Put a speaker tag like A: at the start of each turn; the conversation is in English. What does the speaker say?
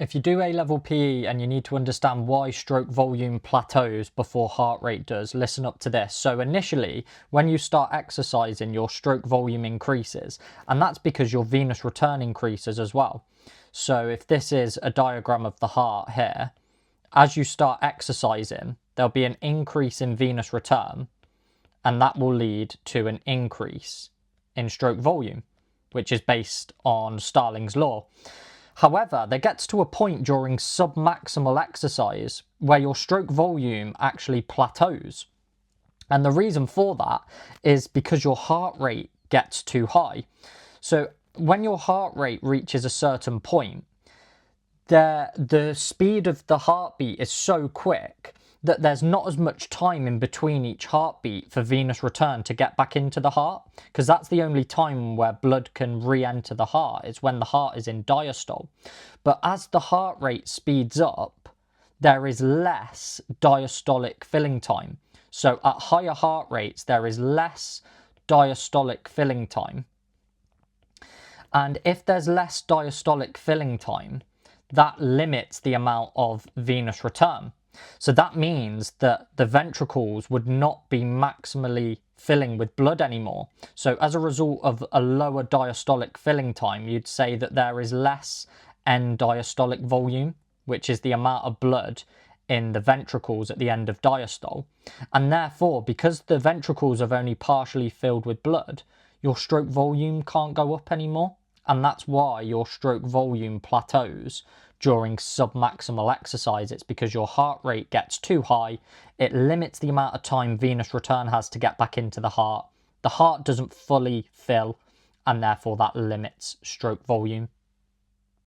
A: If you do A-level PE and you need to understand why stroke volume plateaus before heart rate does, listen up to this. So initially, when you start exercising, your stroke volume increases, and that's because your venous return increases as well. So if this is a diagram of the heart here, as you start exercising, there'll be an increase in venous return, and that will lead to an increase in stroke volume, which is based on Starling's law. However, there gets to a point during submaximal exercise where your stroke volume actually plateaus. And the reason for that is because your heart rate gets too high. So when your heart rate reaches a certain point, the speed of the heartbeat is so quick that there's not as much time in between each heartbeat for venous return to get back into the heart, because that's the only time where blood can re-enter the heart, is when the heart is in diastole. But as the heart rate speeds up, there is less diastolic filling time. So at higher heart rates, there is less diastolic filling time. And if there's less diastolic filling time, that limits the amount of venous return. So that means that the ventricles would not be maximally filling with blood anymore. So as a result of a lower diastolic filling time, you'd say that there is less end diastolic volume, which is the amount of blood in the ventricles at the end of diastole. And therefore, because the ventricles are only partially filled with blood, your stroke volume can't go up anymore. And that's why your stroke volume plateaus during submaximal exercise. It's because your heart rate gets too high. It limits the amount of time venous return has to get back into the heart. The heart doesn't fully fill, and therefore that limits stroke volume.